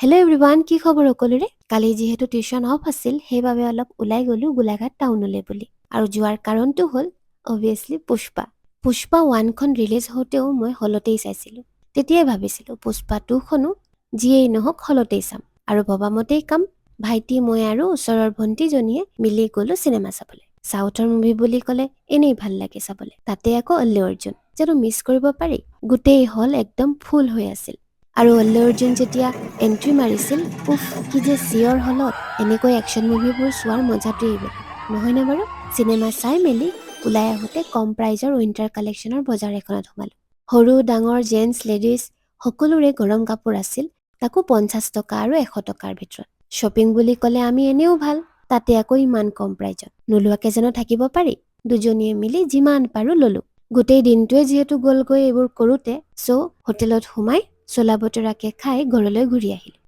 Hello' everyone, কি খবৰ সকলোৰে? কালি যিহেতু টিউশ্যন অফ আছিল, সেইবাবে অলপ ওলাই গ'লো গোলাঘাট টাউনলৈ বুলি। আৰু যোৱাৰ কাৰণটো হ'ল অবভিয়াছলি পুষ্পা 1খন ৰিলিজ হওঁতেও মই হলতেই চাইছিলোঁ। তেতিয়াই ভাবিছিলোঁ পুষ্পা 2খনো যিয়েই নহওক হলতেই চাম। আৰু ভবামতেই কাম, ভাইটি মই আৰু ওচৰৰ ভণ্টিজনীয়ে মিলি গ'লো চিনেমা চাবলৈ। চাউথৰ মুভি বুলি ক'লে এনেই ভাল লাগে চাবলৈ, তাতে আকৌ অল্লু অৰ্জুন, যেনো মিছ কৰিব পাৰি। গোটেই হল একদম ফুল হৈ আছিল। আৰু অল্লু অৰ্জুন যেতিয়া এণ্ট্ৰি মাৰিছিল, উফ কি যে চিঞৰ হলত। এনেকৈ একশ্যন মুভিবোৰ চোৱাৰ মজাটোৱেই বেলেগ, নহয়নে বাৰু? চিনেমা চাই মেলি ওলাই আহোঁতে কম প্ৰাইজৰ উইণ্টাৰ কালেকশ্যনৰ বজাৰ এখনত সোমালোঁ। সৰু ডাঙৰ জেণ্টছ লেডিজ সকলোৰে গৰম কাপোৰ আছিল, তাকো 50 টকা আৰু 100 টকাৰ ভিতৰত। শ্বপিং বুলি ক'লে আমি এনেও ভাল, তাতে আকৌ ইমান কম প্ৰাইজত নোলোৱাকে যেনো থাকিব পাৰি। দুজনীয়ে মিলি যিমান পাৰো ললো। গোটেই দিনটোৱে যিহেতু গ'লগৈ এইবোৰ কৰোঁতে, হোটেলত সোমাই চোলা বতৰাকে খাই ঘৰলৈ ঘূৰি আহিলোঁ।